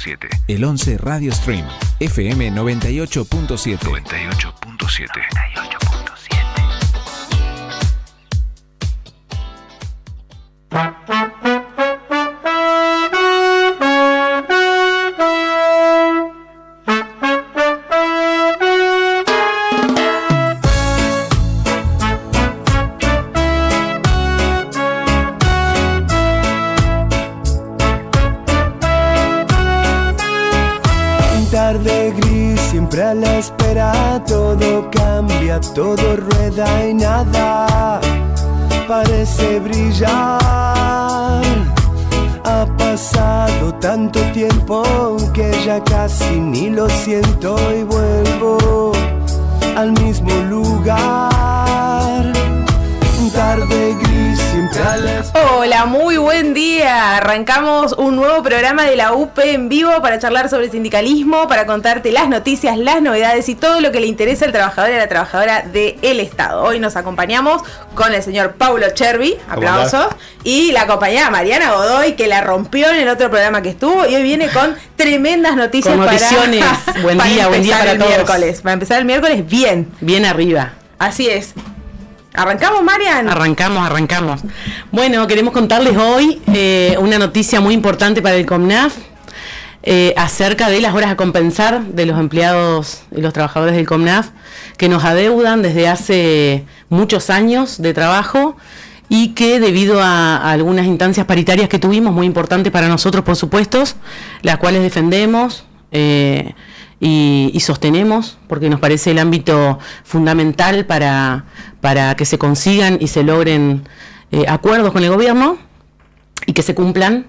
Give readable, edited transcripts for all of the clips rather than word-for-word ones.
98.7. El 11 Radio Stream, FM 98.7. 98.7. Tarde gris, siempre a la espera, todo cambia, todo rueda y nada parece brillar. Ha pasado tanto tiempo que ya casi ni lo siento y vuelvo al mismo lugar. Tarde gris, siempre a la espera. Hola, muy buen día. Arrancamos un nuevo programa de la UP en vivo para charlar sobre sindicalismo, para contarte las noticias, las novedades y todo lo que le interesa al trabajador y a la trabajadora del Estado. Hoy nos acompañamos con el señor Paulo Chervi, aplausos, y la compañera Mariana Godoy, que la rompió en el otro programa que estuvo, y hoy viene con tremendas noticias con noticiones. Buen día para todos. Miércoles. Para empezar el miércoles bien arriba. Así es. ¿Arrancamos, Marian? Arrancamos. Bueno, queremos contarles hoy una noticia muy importante para el COMNAF acerca de las horas a compensar de los empleados y los trabajadores del COMNAF que nos adeudan desde hace muchos años de trabajo y que debido a algunas instancias paritarias que tuvimos, muy importantes para nosotros, por supuesto, las cuales defendemos y sostenemos, porque nos parece el ámbito fundamental para que se consigan y se logren acuerdos con el gobierno y que se cumplan.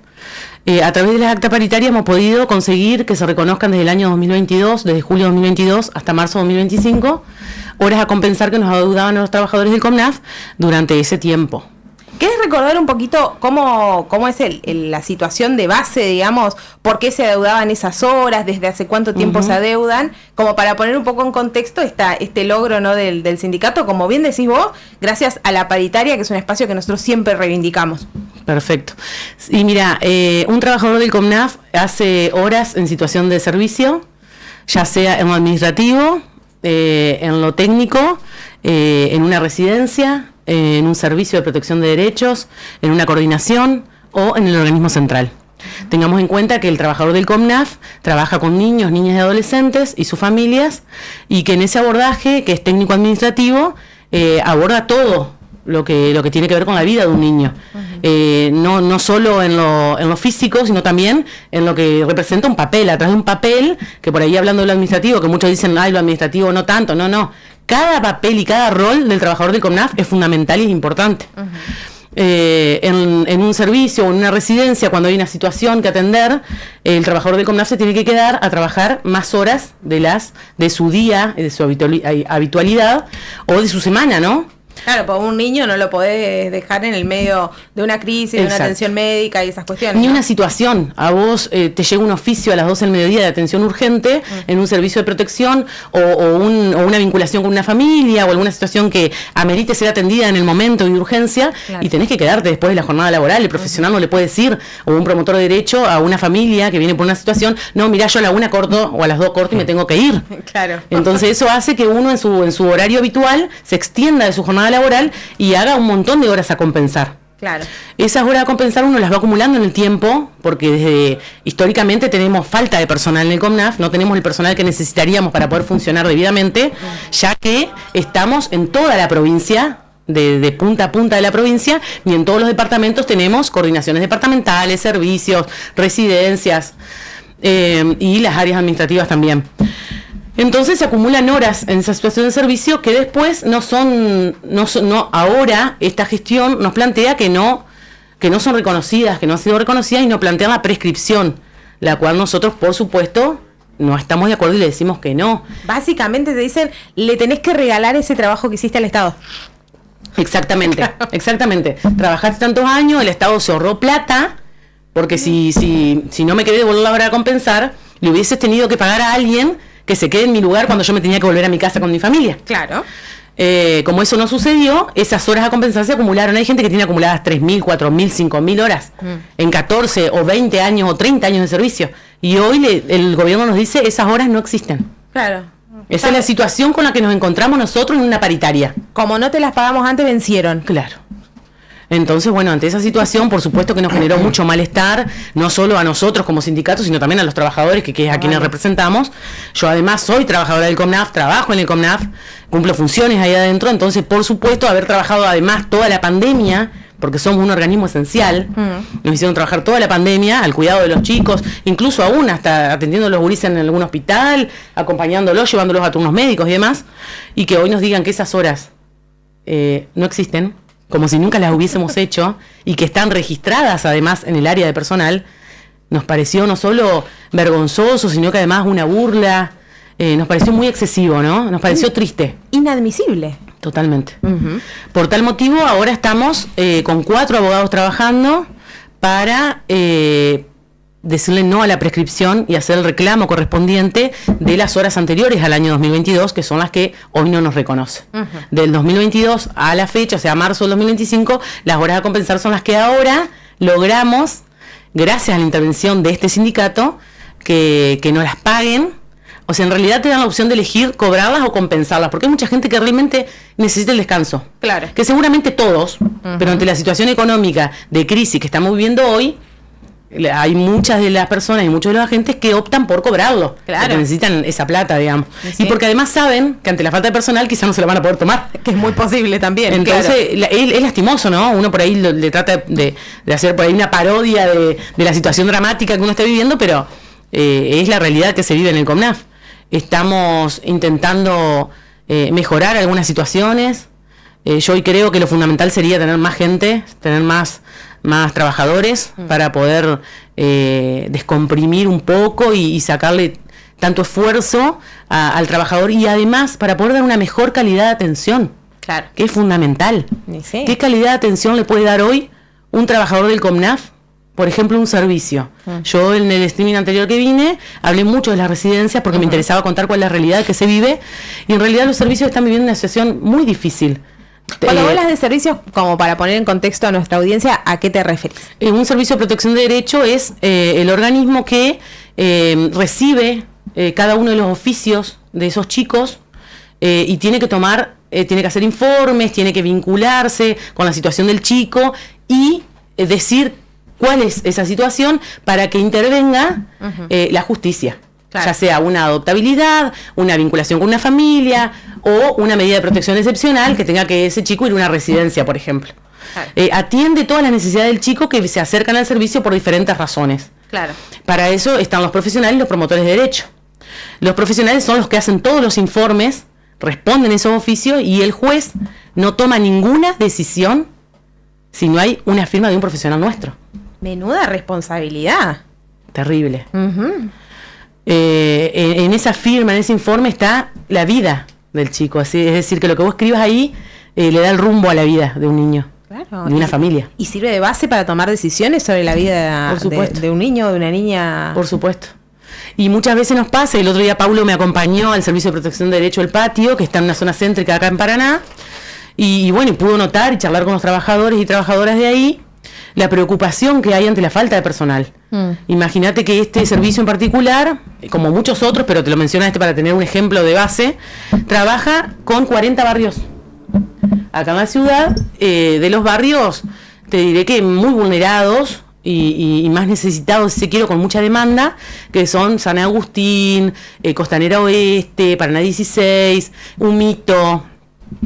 A través de las actas paritarias hemos podido conseguir que se reconozcan desde el año 2022, desde julio de 2022 hasta marzo de 2025, horas a compensar que nos adeudaban a los trabajadores del COMNAF durante ese tiempo. ¿Querés recordar un poquito cómo es la situación de base, digamos, por qué se adeudaban esas horas, desde hace cuánto tiempo se adeudan, como para poner un poco en contexto este logro, ¿no?, del sindicato, como bien decís vos, gracias a la paritaria, que es un espacio que nosotros siempre reivindicamos? Perfecto. Y mira, un trabajador del COMNAF hace horas en situación de servicio, ya sea en lo administrativo, en lo técnico, en una residencia, en un servicio de protección de derechos, en una coordinación o en el organismo central. Tengamos en cuenta que el trabajador del COMNAF trabaja con niños, niñas y adolescentes y sus familias, y que en ese abordaje, que es técnico-administrativo, aborda todo lo que tiene que ver con la vida de un niño. No solo en lo físico, sino también en lo que representa un papel. A través de un papel, que por ahí hablando de lo administrativo, que muchos dicen, ay, lo administrativo no tanto, no. Cada papel y cada rol del trabajador del COMNAF es fundamental y es importante. En un servicio o en una residencia, cuando hay una situación que atender, el trabajador del COMNAF se tiene que quedar a trabajar más horas de su día, de su habitualidad o de su semana, ¿no? Claro, porque un niño no lo podés dejar en el medio de una crisis, de una atención médica y esas cuestiones. Ni una situación. A vos te llega un oficio a las 12 del mediodía de atención urgente en un servicio de protección o una vinculación con una familia o alguna situación que amerite ser atendida en el momento de urgencia, claro, y tenés que quedarte después de la jornada laboral. El profesional no le puede decir, o un promotor de derecho a una familia que viene por una situación, no, mirá, yo a la 1 corto o a las 2 corto y me tengo que ir. Claro. Entonces eso hace que uno en su horario habitual se extienda de su jornada laboral y haga un montón de horas a compensar. Claro. Esas horas a compensar uno las va acumulando en el tiempo, porque históricamente tenemos falta de personal en el COMNAF, no tenemos el personal que necesitaríamos para poder funcionar debidamente, ya que estamos en toda la provincia, de punta a punta de la provincia, y en todos los departamentos tenemos coordinaciones departamentales, servicios, residencias y las áreas administrativas también. Entonces se acumulan horas en esa situación de servicio que después ahora esta gestión nos plantea que no son reconocidas, que no han sido reconocidas, y nos plantean la prescripción, la cual nosotros, por supuesto, no estamos de acuerdo y le decimos que no. Básicamente te dicen, le tenés que regalar ese trabajo que hiciste al Estado. Exactamente. Trabajaste tantos años, el Estado se ahorró plata, porque si no me quedé de volver a la hora a compensar, le hubieses tenido que pagar a alguien que se quede en mi lugar cuando yo me tenía que volver a mi casa con mi familia. Claro. como eso no sucedió, esas horas a compensar se acumularon. Hay gente que tiene acumuladas 3.000, 4.000, 5.000 horas en 14 o 20 años o 30 años de servicio. Y hoy el gobierno nos dice esas horas no existen. Claro. Esa es la situación con la que nos encontramos nosotros en una paritaria. Como no te las pagamos antes, vencieron. Claro. Entonces, bueno, ante esa situación, por supuesto que nos generó mucho malestar, no solo a nosotros como sindicato, sino también a los trabajadores, que es a quienes representamos. Yo además soy trabajadora del COMNAF, trabajo en el COMNAF, cumplo funciones ahí adentro, entonces, por supuesto, haber trabajado además toda la pandemia, porque somos un organismo esencial, nos hicieron trabajar toda la pandemia al cuidado de los chicos, incluso aún hasta atendiendo a los gurises en algún hospital, acompañándolos, llevándolos a turnos médicos y demás, y que hoy nos digan que esas horas no existen, como si nunca las hubiésemos hecho, y que están registradas además en el área de personal, nos pareció no solo vergonzoso, sino que además una burla, nos pareció muy excesivo, ¿no? Nos pareció triste. Inadmisible. Totalmente. Por tal motivo, ahora estamos con 4 abogados trabajando para decirle no a la prescripción y hacer el reclamo correspondiente de las horas anteriores al año 2022, que son las que hoy no nos reconoce. Del 2022 a la fecha, o sea, marzo del 2025, las horas a compensar son las que ahora logramos, gracias a la intervención de este sindicato, que no las paguen. O sea, en realidad te dan la opción de elegir cobrarlas o compensarlas, porque hay mucha gente que realmente necesita el descanso. Claro. Que seguramente todos, pero ante la situación económica de crisis que estamos viviendo hoy, hay muchas de las personas y muchos de los agentes que optan por cobrarlo, porque necesitan esa plata, digamos. Sí. Y porque además saben que ante la falta de personal quizás no se la van a poder tomar. Que es muy posible también. Entonces, es lastimoso, ¿no? Uno por ahí le trata de hacer por ahí una parodia de la situación dramática que uno está viviendo, pero es la realidad que se vive en el COMNAF. Estamos intentando mejorar algunas situaciones. Yo hoy creo que lo fundamental sería tener más gente, tener más trabajadores para poder descomprimir un poco y sacarle tanto esfuerzo al trabajador, y además para poder dar una mejor calidad de atención, claro, que es fundamental. Sí. ¿Qué calidad de atención le puede dar hoy un trabajador del COMNAF? Por ejemplo, un servicio. Yo en el streaming anterior que vine hablé mucho de las residencias porque me interesaba contar cuál es la realidad que se vive, y en realidad los servicios están viviendo una situación muy difícil. Cuando hablas de servicios, como para poner en contexto a nuestra audiencia, ¿a qué te referís? Un servicio de protección de derecho es el organismo que recibe cada uno de los oficios de esos chicos y tiene que tomar, tiene que hacer informes, tiene que vincularse con la situación del chico y decir cuál es esa situación para que intervenga la justicia. Claro. Ya sea una adoptabilidad, una vinculación con una familia o una medida de protección excepcional que tenga que ese chico ir a una residencia, por ejemplo. Claro. Atiende todas las necesidades del chico que se acercan al servicio por diferentes razones. Claro. Para eso están los profesionales y los promotores de derecho. Los profesionales son los que hacen todos los informes, responden esos oficios, y el juez no toma ninguna decisión si no hay una firma de un profesional nuestro. Menuda responsabilidad. Terrible. En esa firma, en ese informe está la vida del chico, es decir, que lo que vos escribas ahí le da el rumbo a la vida de un niño, claro, de una familia. ¿Y sirve de base para tomar decisiones sobre la vida de un niño o de una niña? Por supuesto. Y muchas veces nos pasa, el otro día Paulo me acompañó al Servicio de Protección de Derecho El Patio, que está en una zona céntrica acá en Paraná, y bueno, y pudo notar y charlar con los trabajadores y trabajadoras de ahí la preocupación que hay ante la falta de personal. Imagínate que este servicio en particular, como muchos otros, pero te lo menciono para tener un ejemplo de base, trabaja con 40 barrios. Acá en la ciudad, de los barrios, te diré que muy vulnerados y más necesitados, si quiero, con mucha demanda, que son San Agustín, Costanera Oeste, Paraná 16, Humito,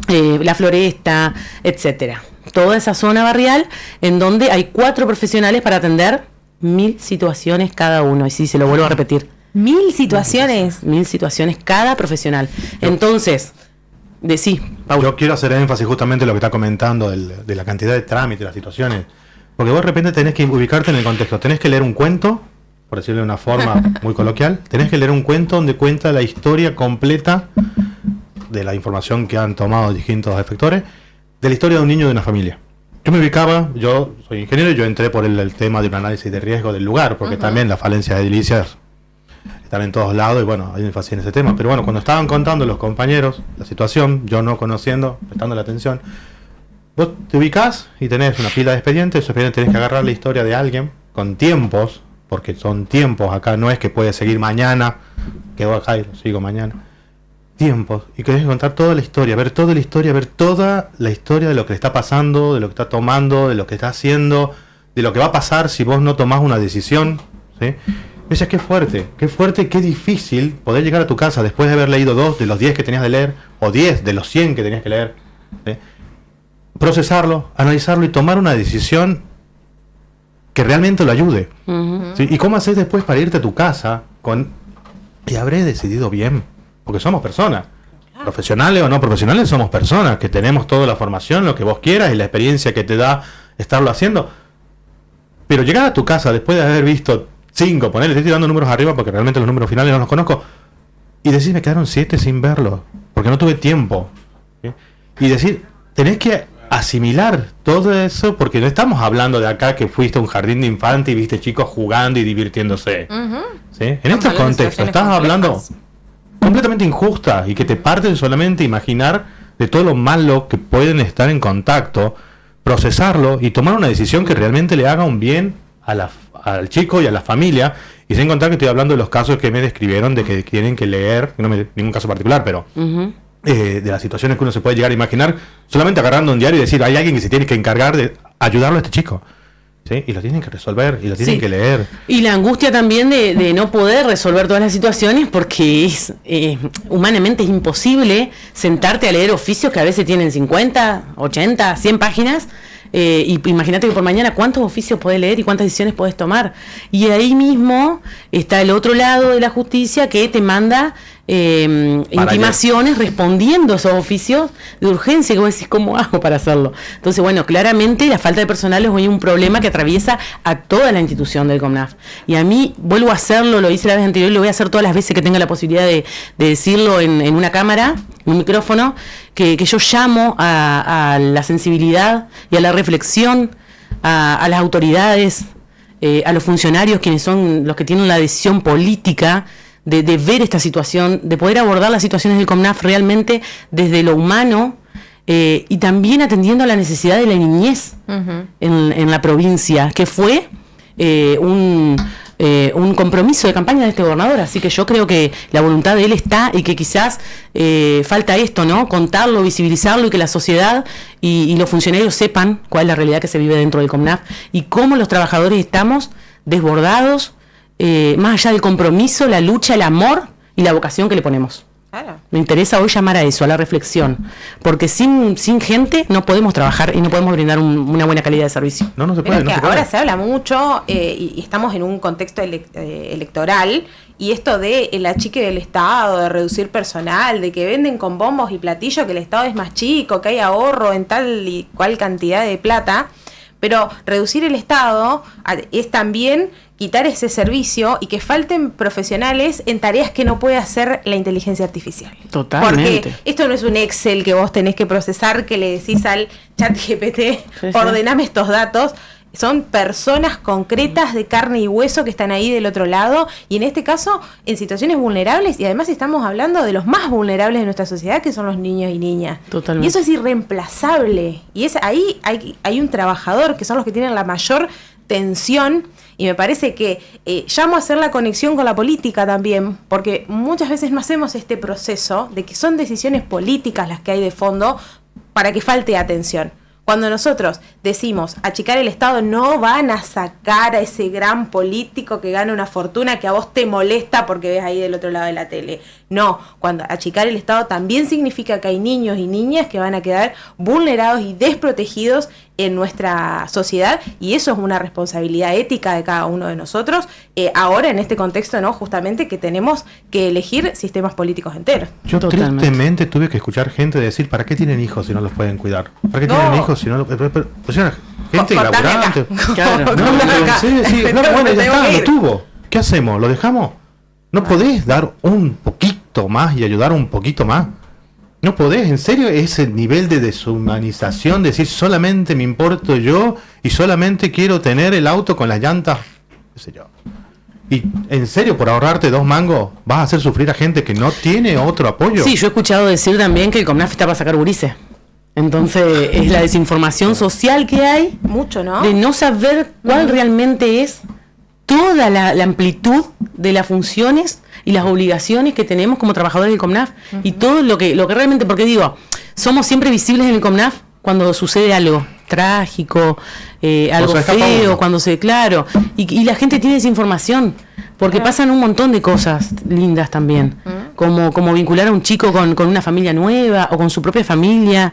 La Floresta, etcétera. Toda esa zona barrial en donde hay 4 profesionales para atender 1000 situaciones cada uno. Y sí, se lo vuelvo a repetir. 1000 situaciones. 1000 situaciones cada profesional. Entonces, Paulo. Yo quiero hacer énfasis justamente en lo que está comentando de la cantidad de trámites, las situaciones. Porque vos de repente tenés que ubicarte en el contexto. Tenés que leer un cuento, por decirlo de una forma muy coloquial. Tenés que leer un cuento donde cuenta la historia completa de la información que han tomado distintos efectores, de la historia de un niño de una familia. Yo me ubicaba, yo soy ingeniero y yo entré por el tema de un análisis de riesgo del lugar, porque también las falencias edilicias están en todos lados y bueno, hay énfasis en ese tema. Pero bueno, cuando estaban contando los compañeros la situación, yo no conociendo, prestando la atención, vos te ubicás y tenés una pila de expedientes, esos expedientes tenés que agarrar la historia de alguien con tiempos, porque son tiempos, acá no es que puede seguir mañana, quedó acá y lo sigo mañana. Tiempos, y querés contar toda la historia, ver toda la historia, ver toda la historia de lo que le está pasando, de lo que está tomando, de lo que está haciendo, de lo que va a pasar si vos no tomás una decisión, ¿sí? Me decías, qué fuerte, qué difícil poder llegar a tu casa después de haber leído 2 de los 10 que tenías de leer, o 10 de los 100 que tenías que leer, ¿sí? Procesarlo, analizarlo y tomar una decisión que realmente lo ayude. ¿Sí? ¿Y cómo haces después para irte a tu casa y habré decidido bien? Porque somos personas, profesionales o no profesionales, somos personas que tenemos toda la formación, lo que vos quieras y la experiencia que te da estarlo haciendo. Pero llegar a tu casa después de haber visto 5, ponerle, estoy dando números arriba porque realmente los números finales no los conozco, y decir, me quedaron 7 sin verlos, porque no tuve tiempo. ¿Sí? Y decir, tenés que asimilar todo eso, porque no estamos hablando de acá que fuiste a un jardín de infante y viste chicos jugando y divirtiéndose. ¿Sí? En estos contextos estás hablando completamente injusta y que te parten solamente imaginar de todo lo malo que pueden estar en contacto, procesarlo y tomar una decisión que realmente le haga un bien al chico y a la familia, y sin contar que estoy hablando de los casos que me describieron de que tienen que leer, ningún caso particular, pero de las situaciones que uno se puede llegar a imaginar, solamente agarrando un diario y decir, hay alguien que se tiene que encargar de ayudarlo a este chico. ¿Sí? Y lo tienen que resolver, y lo tienen que leer. Y la angustia también de no poder resolver todas las situaciones, porque es humanamente es imposible sentarte a leer oficios que a veces tienen 50, 80, 100 páginas. Y imagínate que por mañana cuántos oficios podés leer y cuántas decisiones podés tomar. Y ahí mismo está el otro lado de la justicia que te manda intimaciones respondiendo a esos oficios de urgencia, que vos decís, ¿cómo hago para hacerlo? Entonces, bueno, claramente la falta de personal es hoy un problema que atraviesa a toda la institución del COMNAF. Y a mí, vuelvo a hacerlo, lo hice la vez anterior y lo voy a hacer todas las veces que tenga la posibilidad de decirlo en una cámara, en un micrófono, que yo llamo a la sensibilidad y a la reflexión, a las autoridades, a los funcionarios, quienes son los que tienen la decisión política de ver esta situación, de poder abordar las situaciones del COMNAF realmente desde lo humano, y también atendiendo a la necesidad de la niñez en la provincia, que fue un compromiso de campaña de este gobernador. Así que yo creo que la voluntad de él está, y que quizás falta esto, ¿no? Contarlo, visibilizarlo, y que la sociedad y los funcionarios sepan cuál es la realidad que se vive dentro del COMNAF y cómo los trabajadores estamos desbordados, más allá del compromiso, la lucha, el amor y la vocación que le ponemos. Claro. Me interesa hoy llamar a eso, a la reflexión, porque sin gente no podemos trabajar y no podemos brindar una buena calidad de servicio. No se puede. Ahora se habla mucho, y estamos en un contexto electoral, y esto de el achique del Estado, de reducir personal, de que venden con bombos y platillos que el Estado es más chico, que hay ahorro en tal y cual cantidad de plata, pero reducir el Estado es también quitar ese servicio y que falten profesionales en tareas que no puede hacer la inteligencia artificial. Totalmente. Porque esto no es un Excel que vos tenés que procesar, que le decís al ChatGPT, ordename estos datos. Son personas concretas de carne y hueso que están ahí del otro lado, y en este caso en situaciones vulnerables, y además estamos hablando de los más vulnerables de nuestra sociedad, que son los niños y niñas. Totalmente. Y eso es irreemplazable, y ahí hay un trabajador que son los que tienen la mayor tensión. Y me parece que llamo a hacer la conexión con la política también, porque muchas veces no hacemos este proceso de que son decisiones políticas las que hay de fondo para que falte atención. Cuando nosotros decimos achicar el Estado, no van a sacar a ese gran político que gana una fortuna que a vos te molesta porque ves ahí del otro lado de la tele. No, cuando achicar el Estado también significa que hay niños y niñas que van a quedar vulnerados y desprotegidos en nuestra sociedad, y eso es una responsabilidad ética de cada uno de nosotros, ahora en este contexto, ¿no? Justamente que tenemos que elegir sistemas políticos enteros. Yo tristemente tuve que escuchar gente decir, ¿para qué tienen hijos si no los pueden cuidar? ¿Para qué tienen hijos si no los pueden cuidar? O sea, gente laburante. Claro. Bueno, ya está, lo tuvo. ¿Qué hacemos? ¿Lo dejamos? ¿No podés dar un poquito más y ayudar un poquito más? No podés, en serio, ese nivel de deshumanización, decir solamente me importo yo y solamente quiero tener el auto con las llantas, qué sé yo. Y en serio, por ahorrarte 2 mangos, vas a hacer sufrir a gente que no tiene otro apoyo. Sí, yo he escuchado decir también que el COMNAF está para sacar gurises. Entonces es la desinformación social que hay. Mucho, ¿no? De no saber cuál realmente es toda la amplitud de las funciones y las obligaciones que tenemos como trabajadores del COMNAF. Y todo lo que realmente, porque digo, somos siempre visibles en el COMNAF cuando sucede algo trágico, algo feo, cuando claro, y la gente tiene desinformación, porque pasan un montón de cosas lindas también, como vincular a un chico con una familia nueva o con su propia familia,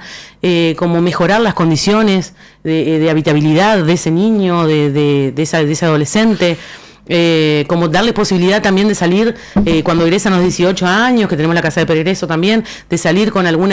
como mejorar las condiciones de habitabilidad de ese niño, de ese adolescente. Como darle posibilidad también de salir cuando egresan los 18 años, que tenemos la casa de peregreso también, de salir con algún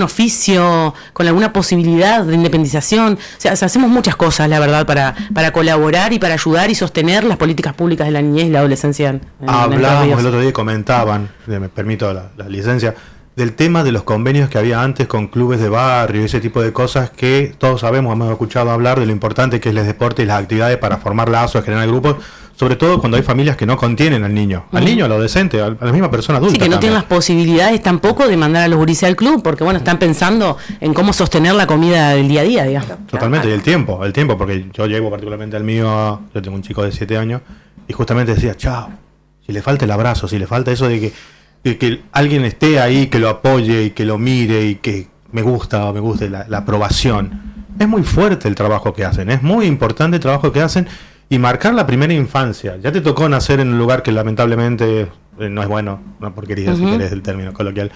oficio, con alguna posibilidad de independización. O sea, hacemos muchas cosas, la verdad, para colaborar y para ayudar y sostener las políticas públicas de la niñez y la adolescencia. Hablábamos el otro día y comentaban, me permito la licencia, del tema de los convenios que había antes con clubes de barrio, ese tipo de cosas que todos sabemos, hemos escuchado hablar de lo importante que es el deporte y las actividades para formar lazos, generar grupos, sobre todo cuando hay familias que no contienen al niño, al adolescente, a la misma persona adulta. Sí, que no tienen las posibilidades tampoco de mandar a los gurises al club, porque bueno, están pensando en cómo sostener la comida del día a día, digamos. Totalmente, y el tiempo, porque yo llevo particularmente al mío, yo tengo un chico de 7 años, y justamente decía, chao, si le falta el abrazo, si le falta eso de que alguien esté ahí, que lo apoye y que lo mire y que me gusta la aprobación. Es muy fuerte el trabajo que hacen, es muy importante el trabajo que hacen y marcar la primera infancia. Ya te tocó nacer en un lugar que lamentablemente no es bueno, una porquería si querés el término coloquial.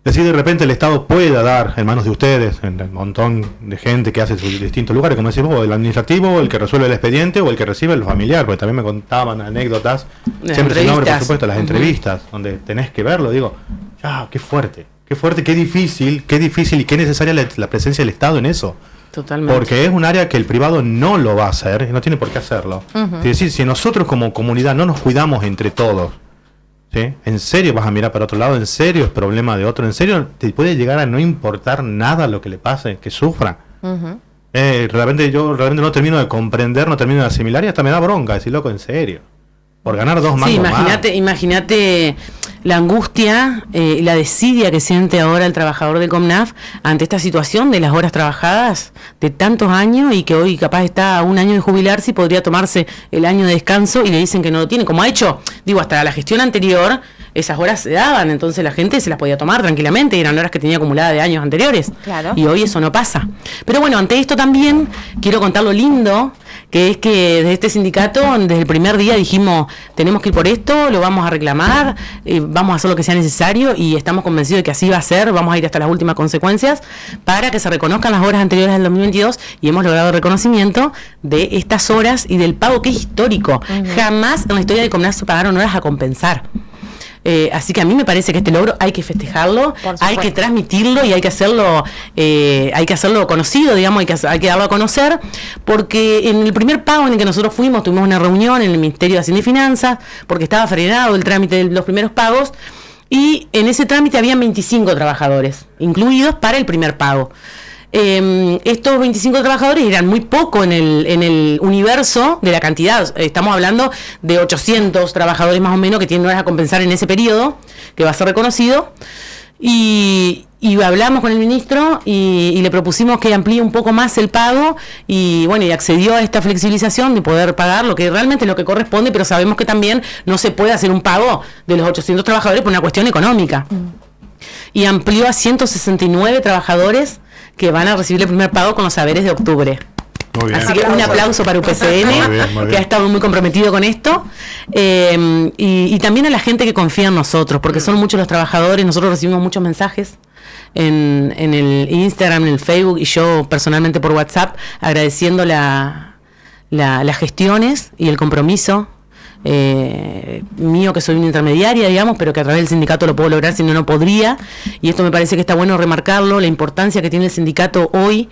Decir de repente el Estado pueda dar en manos de ustedes, en un montón de gente que hace sus distintos lugares, como decís vos, el administrativo, el que resuelve el expediente o el que recibe el familiar, porque también me contaban anécdotas, siempre sin nombre, por supuesto, las entrevistas, donde tenés que verlo, digo, ya, qué fuerte, qué difícil y qué necesaria la presencia del Estado en eso. Totalmente. Porque es un área que el privado no lo va a hacer, no tiene por qué hacerlo. Es decir, si nosotros como comunidad no nos cuidamos entre todos, ¿sí? ¿En serio vas a mirar para otro lado? ¿En serio es problema de otro? ¿En serio te puede llegar a no importar nada lo que le pase, que sufra? Realmente yo no termino de comprender, no termino de asimilar y hasta me da bronca decir, loco, en serio. Por ganar 2 mangos más. Imagínate la angustia, la desidia que siente ahora el trabajador de COMNAF ante esta situación de las horas trabajadas de tantos años y que hoy capaz está a 1 año de jubilarse y podría tomarse el año de descanso y le dicen que no lo tiene, como ha hecho, hasta la gestión anterior, esas horas se daban, entonces la gente se las podía tomar tranquilamente, eran horas que tenía acumuladas de años anteriores. Claro. Y hoy eso no pasa. Pero bueno, ante esto también quiero contar lo lindo, que es que desde este sindicato, desde el primer día dijimos, tenemos que ir por esto, lo vamos a reclamar, vamos a hacer lo que sea necesario y estamos convencidos de que así va a ser, vamos a ir hasta las últimas consecuencias para que se reconozcan las horas anteriores del 2022 y hemos logrado el reconocimiento de estas horas y del pago que es histórico. Jamás en la historia de COMNAF se pagaron horas a compensar. Así que a mí me parece que este logro hay que festejarlo, hay que transmitirlo y hay que hacerlo conocido, digamos, hay que darlo a conocer, porque en el primer pago en el que nosotros fuimos, tuvimos una reunión en el Ministerio de Hacienda y Finanzas, porque estaba frenado el trámite de los primeros pagos, y en ese trámite habían 25 trabajadores incluidos para el primer pago. Estos 25 trabajadores eran muy poco en el universo de la cantidad. Estamos hablando de 800 trabajadores más o menos que tienen horas a compensar en ese periodo, que va a ser reconocido. Y hablamos con el ministro y le propusimos que amplíe un poco más el pago y bueno, y accedió a esta flexibilización de poder pagar lo que realmente es lo que corresponde, pero sabemos que también no se puede hacer un pago de los 800 trabajadores por una cuestión económica. Y amplió a 169 trabajadores que van a recibir el primer pago con los saberes de octubre. Muy bien. Así que un aplauso para UPCN, muy bien. que ha estado muy comprometido con esto, y también a la gente que confía en nosotros, porque son muchos los trabajadores. Nosotros recibimos muchos mensajes en el Instagram, en el Facebook, y yo personalmente por WhatsApp, agradeciendo las gestiones y el compromiso mío, que soy una intermediaria, digamos, pero que a través del sindicato lo puedo lograr, si no, no podría. Y esto me parece que está bueno remarcarlo, la importancia que tiene el sindicato hoy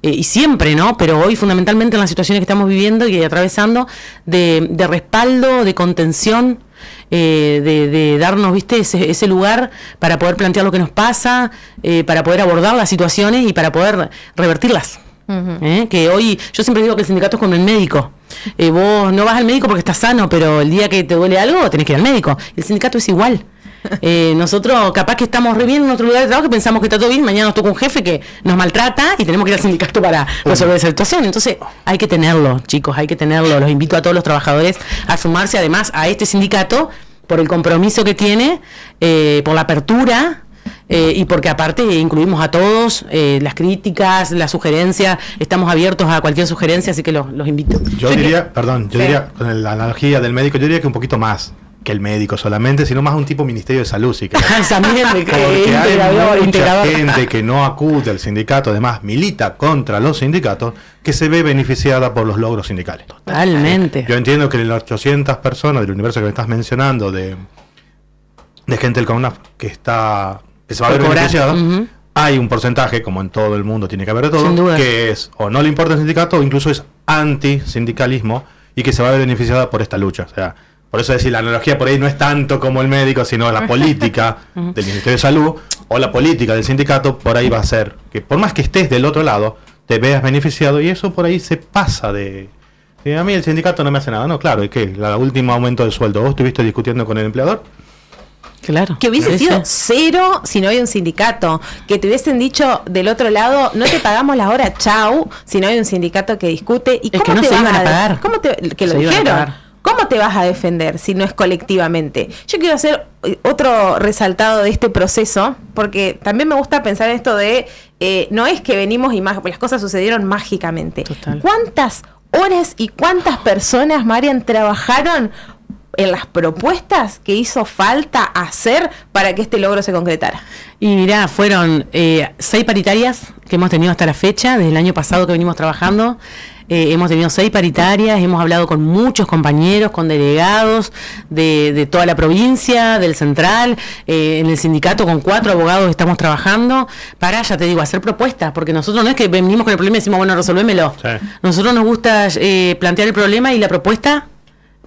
y siempre, ¿no? Pero hoy fundamentalmente en las situaciones que estamos viviendo y atravesando, de respaldo, de contención, de darnos, ¿viste? ese lugar para poder plantear lo que nos pasa, para poder abordar las situaciones y para poder revertirlas. Que hoy, yo siempre digo que el sindicato es como el médico. Vos no vas al médico porque estás sano, pero el día que te duele algo tenés que ir al médico. El sindicato es igual. Nosotros capaz que estamos re bien en otro lugar de trabajo, que pensamos que está todo bien, mañana nos toca un jefe que nos maltrata y tenemos que ir al sindicato para resolver esa situación. Entonces hay que tenerlo, chicos, hay que tenerlo. Los invito a todos los trabajadores a sumarse además a este sindicato por el compromiso que tiene, por la apertura. Y porque aparte incluimos a todos, las críticas, las sugerencias, estamos abiertos a cualquier sugerencia, así que los invito. Yo diría, con la analogía del médico, yo diría que un poquito más que el médico solamente, sino más un tipo Ministerio de Salud, si querés. También porque hay mucha gente que no acude al sindicato, además milita contra los sindicatos, que se ve beneficiada por los logros sindicales. Totalmente. Yo entiendo que las 800 personas del universo que me estás mencionando, de gente del CONAF que se va a ver beneficiada, hay un porcentaje, como en todo el mundo tiene que haber de todo, que es o no le importa el sindicato o incluso es anti-sindicalismo y que se va a ver beneficiada por esta lucha. O sea, por eso decir, la analogía por ahí no es tanto como el médico, sino la política del Ministerio de Salud o la política del sindicato, por ahí va a ser que por más que estés del otro lado, te veas beneficiado y eso por ahí se pasa de... a mí el sindicato no me hace nada. No, claro, ¿y qué? El último aumento de sueldo, ¿vos estuviste discutiendo con el empleador? Claro. Que hubiese sido cero si no hay un sindicato. Que te hubiesen dicho del otro lado, no te pagamos la hora, chau, si no hay un sindicato que discute. ¿Y es cómo que no te se vas iban a pagar. ¿Cómo que lo dijeron? ¿Cómo te vas a defender si no es colectivamente? Yo quiero hacer otro resaltado de este proceso, porque también me gusta pensar en esto de, no es que venimos y las cosas sucedieron mágicamente. Total. ¿Cuántas horas y cuántas personas, Marian, trabajaron en las propuestas que hizo falta hacer para que este logro se concretara? Y mirá, fueron 6 paritarias que hemos tenido hasta la fecha, desde el año pasado que venimos trabajando. Hemos tenido 6 paritarias, hemos hablado con muchos compañeros, con delegados de toda la provincia, del central, en el sindicato con 4 abogados estamos trabajando para, ya te digo, hacer propuestas, porque nosotros no es que venimos con el problema y decimos, bueno, resolvémelo. Sí. Nosotros nos gusta plantear el problema y la propuesta,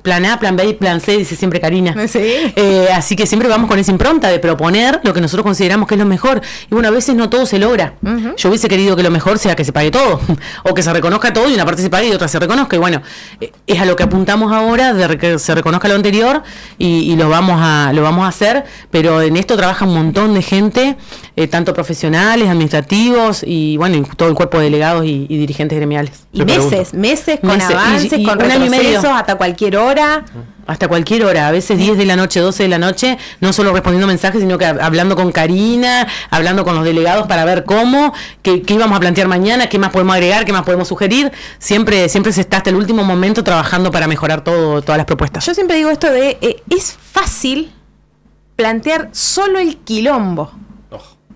plan A, plan B y plan C, dice siempre Karina. Sí. Así que siempre vamos con esa impronta de proponer lo que nosotros consideramos que es lo mejor. Y bueno, a veces no todo se logra. Yo hubiese querido que lo mejor sea que se pague todo, o que se reconozca todo y una parte se pague y otra se reconozca. Y bueno, es a lo que apuntamos ahora, de que se reconozca lo anterior y lo vamos a hacer. Pero en esto trabaja un montón de gente, tanto profesionales, administrativos y bueno, y todo el cuerpo de delegados y dirigentes gremiales. Y meses con avances, con retrocesos hasta cualquier hora. Hasta cualquier hora, a veces 10 de la noche, 12 de la noche, no solo respondiendo mensajes, sino que hablando con Karina, hablando con los delegados para ver qué íbamos a plantear mañana, qué más podemos agregar, qué más podemos sugerir. Siempre se está hasta el último momento trabajando para mejorar todas las propuestas. Yo siempre digo esto de, es fácil plantear solo el quilombo.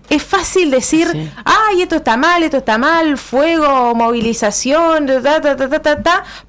Es fácil decir, sí, ay, esto está mal, fuego, movilización,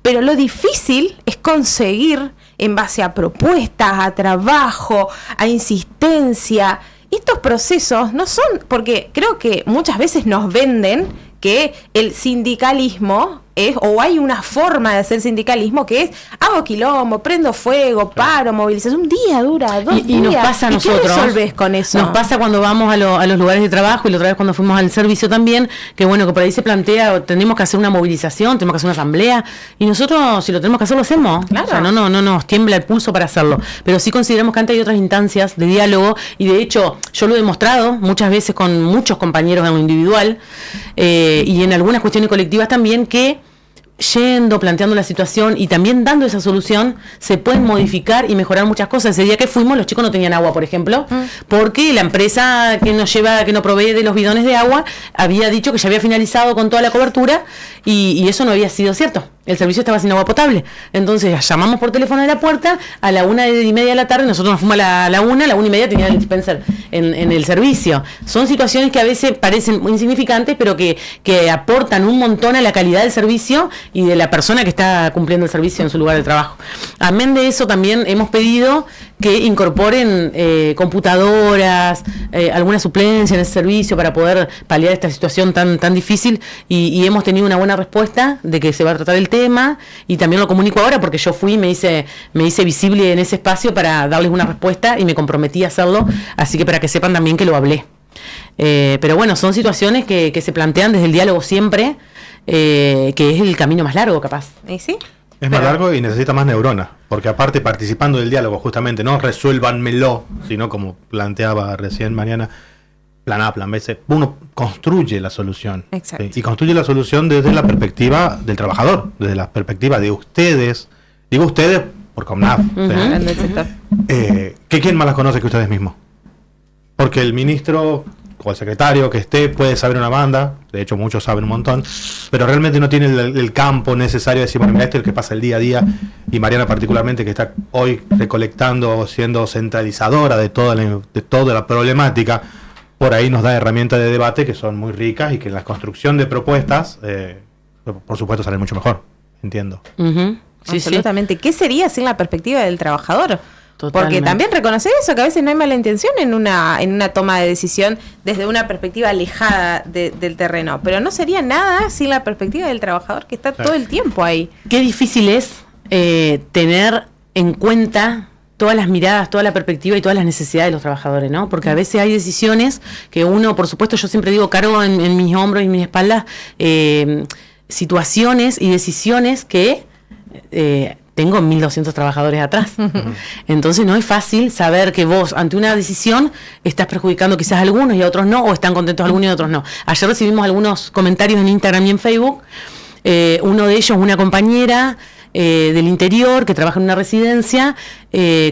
pero lo difícil es conseguir, en base a propuestas, a trabajo, a insistencia. Estos procesos no son, porque creo que muchas veces nos venden que el sindicalismo o hay una forma de hacer sindicalismo que es hago quilombo, prendo fuego, paro, movilización, un día dura, 2 días. Y nos pasa a nosotros. ¿Qué resolves con eso? Nos pasa cuando vamos a los lugares de trabajo y la otra vez cuando fuimos al servicio también, que bueno, que por ahí se plantea, tenemos que hacer una movilización, tenemos que hacer una asamblea, y nosotros si lo tenemos que hacer, lo hacemos. Claro. O sea, no nos tiembla el pulso para hacerlo. Pero sí consideramos que antes hay otras instancias de diálogo, y de hecho yo lo he demostrado muchas veces con muchos compañeros en lo individual, y en algunas cuestiones colectivas también, que planteando la situación y también dando esa solución, se pueden modificar y mejorar muchas cosas. Ese día que fuimos, los chicos no tenían agua, por ejemplo, porque la empresa que nos provee de los bidones de agua había dicho que ya había finalizado con toda la cobertura y eso no había sido cierto. El servicio estaba sin agua potable. Entonces llamamos por teléfono a la puerta a la 1:30 de la tarde, nosotros nos fuimos a la 1:30 tenía el dispenser en el servicio. Son situaciones que a veces parecen muy insignificantes, pero que aportan un montón a la calidad del servicio y de la persona que está cumpliendo el servicio en su lugar de trabajo. Amén de eso, también hemos pedido que incorporen computadoras, alguna suplencia en ese servicio para poder paliar esta situación tan difícil, y hemos tenido una buena respuesta de que se va a tratar el tema, y también lo comunico ahora porque yo fui y me hice visible en ese espacio para darles una respuesta y me comprometí a hacerlo, así que para que sepan también que lo hablé. Pero bueno, son situaciones que se plantean desde el diálogo siempre, que es el camino más largo, capaz. ¿Y sí? Es más largo y necesita más neuronas, porque aparte participando del diálogo, justamente, no resuélvanmelo, sino como planteaba recién Mariana, plan A, plan B, uno construye la solución. Exacto. ¿Sí? Y construye la solución desde la perspectiva del trabajador, desde la perspectiva de ustedes, digo ustedes por COMNAF, Del sector. ¿quién más las conoce que ustedes mismos? Porque el ministro o el secretario que esté puede saber una banda, de hecho muchos saben un montón, pero realmente no tiene el campo necesario de decir, bueno, mira, este es el que pasa el día a día, y Mariana particularmente, que está hoy recolectando, siendo centralizadora de toda la problemática, por ahí nos da herramientas de debate que son muy ricas y que en la construcción de propuestas, por supuesto, salen mucho mejor, entiendo. Sí, Absolutamente. ¿Qué sería sin la perspectiva del trabajador? Totalmente. Porque también reconocer eso, que a veces no hay mala intención en una toma de decisión desde una perspectiva alejada del terreno, pero no sería nada sin la perspectiva del trabajador que está todo el tiempo ahí. Qué difícil es tener en cuenta todas las miradas, toda la perspectiva y todas las necesidades de los trabajadores, ¿no? Porque a veces hay decisiones que uno, por supuesto, yo siempre digo, cargo en mis hombros y en mis espaldas situaciones y decisiones que tengo 1.200 trabajadores atrás. Entonces no es fácil saber que vos, ante una decisión, estás perjudicando quizás a algunos y a otros no, o están contentos algunos y otros no. Ayer recibimos algunos comentarios en Instagram y en Facebook. Uno de ellos, una compañera del interior que trabaja en una residencia,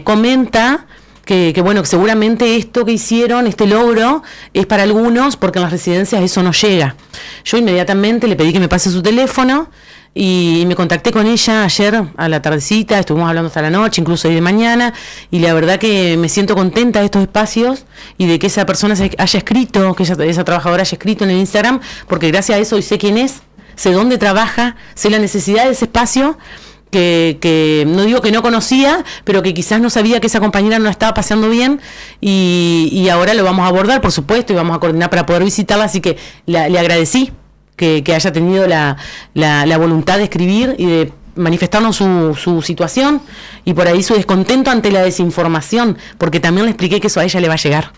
comenta que bueno, que seguramente esto que hicieron, este logro, es para algunos, porque en las residencias eso no llega. Yo inmediatamente le pedí que me pase su teléfono y me contacté con ella ayer a la tardecita, estuvimos hablando hasta la noche, incluso hoy de mañana, y la verdad que me siento contenta de estos espacios y de que esa persona haya escrito, que esa trabajadora haya escrito en el Instagram, porque gracias a eso hoy sé quién es, sé dónde trabaja, sé la necesidad de ese espacio, que no digo que no conocía, pero que quizás no sabía que esa compañera no la estaba pasando bien, y ahora lo vamos a abordar, por supuesto, y vamos a coordinar para poder visitarla, así que le agradecí que haya tenido la voluntad de escribir y de manifestarnos su situación y por ahí su descontento ante la desinformación, porque también le expliqué que eso a ella le va a llegar,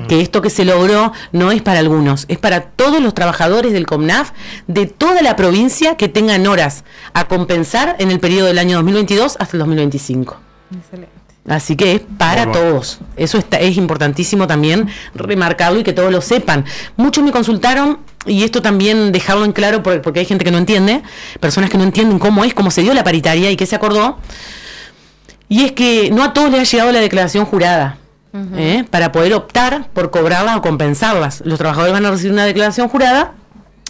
que esto que se logró no es para algunos, es para todos los trabajadores del COMNAF de toda la provincia que tengan horas a compensar en el periodo del año 2022 hasta el 2025. Excelente. Así que es para todos. Eso es importantísimo también remarcarlo y que todos lo sepan. Muchos me consultaron, y esto también dejarlo en claro porque hay gente que no entiende, personas que no entienden cómo se dio la paritaria y qué se acordó. Y es que no a todos les ha llegado la declaración jurada para poder optar por cobrarlas o compensarlas. Los trabajadores van a recibir una declaración jurada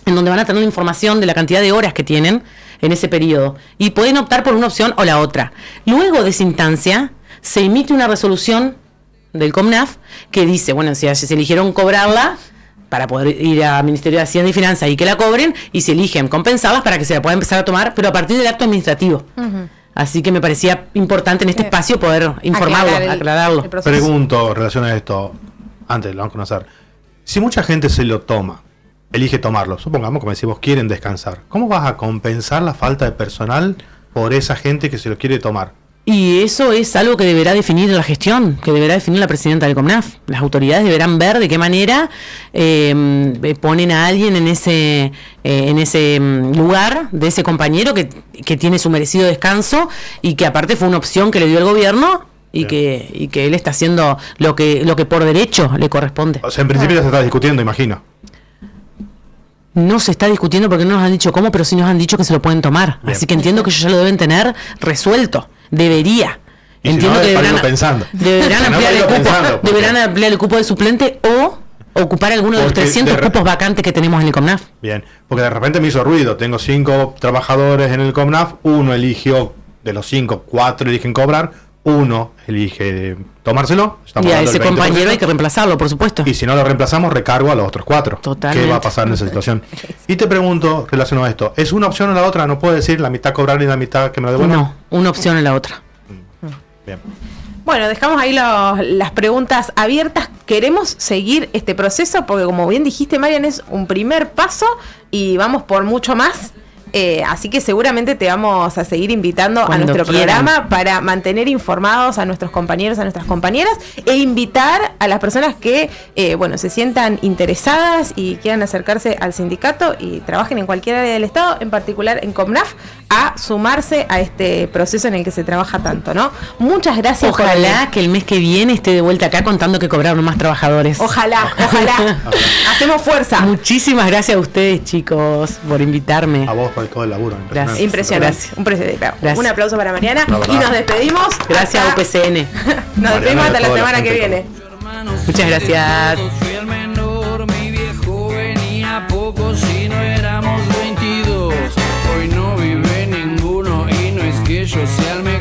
en donde van a tener la información de la cantidad de horas que tienen en ese periodo y pueden optar por una opción o la otra. Luego de esa instancia se emite una resolución del COMNAF que dice, bueno, si se eligieron cobrarla para poder ir al Ministerio de Hacienda y Finanzas y que la cobren, y se eligen compensarlas para que se la pueda empezar a tomar, pero a partir del acto administrativo. Así que me parecía importante en este espacio poder informarlo, aclararlo. Pregunto en relación a esto, antes de lo vamos a conocer, si mucha gente se lo toma, elige tomarlo, supongamos, como decimos, quieren descansar, ¿cómo vas a compensar la falta de personal por esa gente que se lo quiere tomar? Y eso es algo que deberá definir la gestión, que deberá definir la presidenta del COMNAF. Las autoridades deberán ver de qué manera ponen a alguien en ese lugar de ese compañero que tiene su merecido descanso y que aparte fue una opción que le dio el gobierno y que él está haciendo lo que por derecho le corresponde. O sea, en principio ya se está discutiendo, imagino. No se está discutiendo porque no nos han dicho cómo, pero sí nos han dicho que se lo pueden tomar. Bien. Así que entiendo que ellos ya lo deben tener resuelto. Debería. Y entiendo si no, que deberán ampliar el cupo de suplente o ocupar alguno de los 300 cupos vacantes que tenemos en el COMNAF. Bien, porque de repente me hizo ruido. Tengo 5 trabajadores en el COMNAF, uno eligió, de los 5, 4 eligen cobrar, uno elige tomárselo. Y a ese compañero hay que reemplazarlo, por supuesto. Y si no lo reemplazamos, recargo a los otros 4. Totalmente. ¿Qué va a pasar en esa situación? Y te pregunto, relacionado a esto, ¿es una opción o la otra? ¿No puedo decir la mitad cobrar y la mitad que me lo devuelvan? No, una opción o la otra. Bien. Bueno, dejamos ahí las preguntas abiertas. Queremos seguir este proceso porque, como bien dijiste, Marian, es un primer paso y vamos por mucho más. Así que seguramente te vamos a seguir invitando Cuando a nuestro quieran. programa para mantener informados a nuestros compañeros, a nuestras compañeras, e invitar a las personas que se sientan interesadas y quieran acercarse al sindicato y trabajen en cualquier área del Estado, en particular en Comnaf, a sumarse a este proceso en el que se trabaja tanto, ¿no? Muchas gracias. Ojalá que el mes que viene esté de vuelta acá contando que cobraron más trabajadores. Ojalá. Hacemos fuerza. Muchísimas gracias a ustedes, chicos, por invitarme. A vos por todo el laburo. Gracias. Impresionante. Gracias. Un aplauso para Mariana. La verdad. Y nos despedimos. Gracias a UPCN. Nos despedimos hasta la toda la semana que gente. viene. Muchas gracias. Fui el menor, mi viejo venía poco, si no éramos 22. Hoy no vive ninguno y no es que yo sea el menor.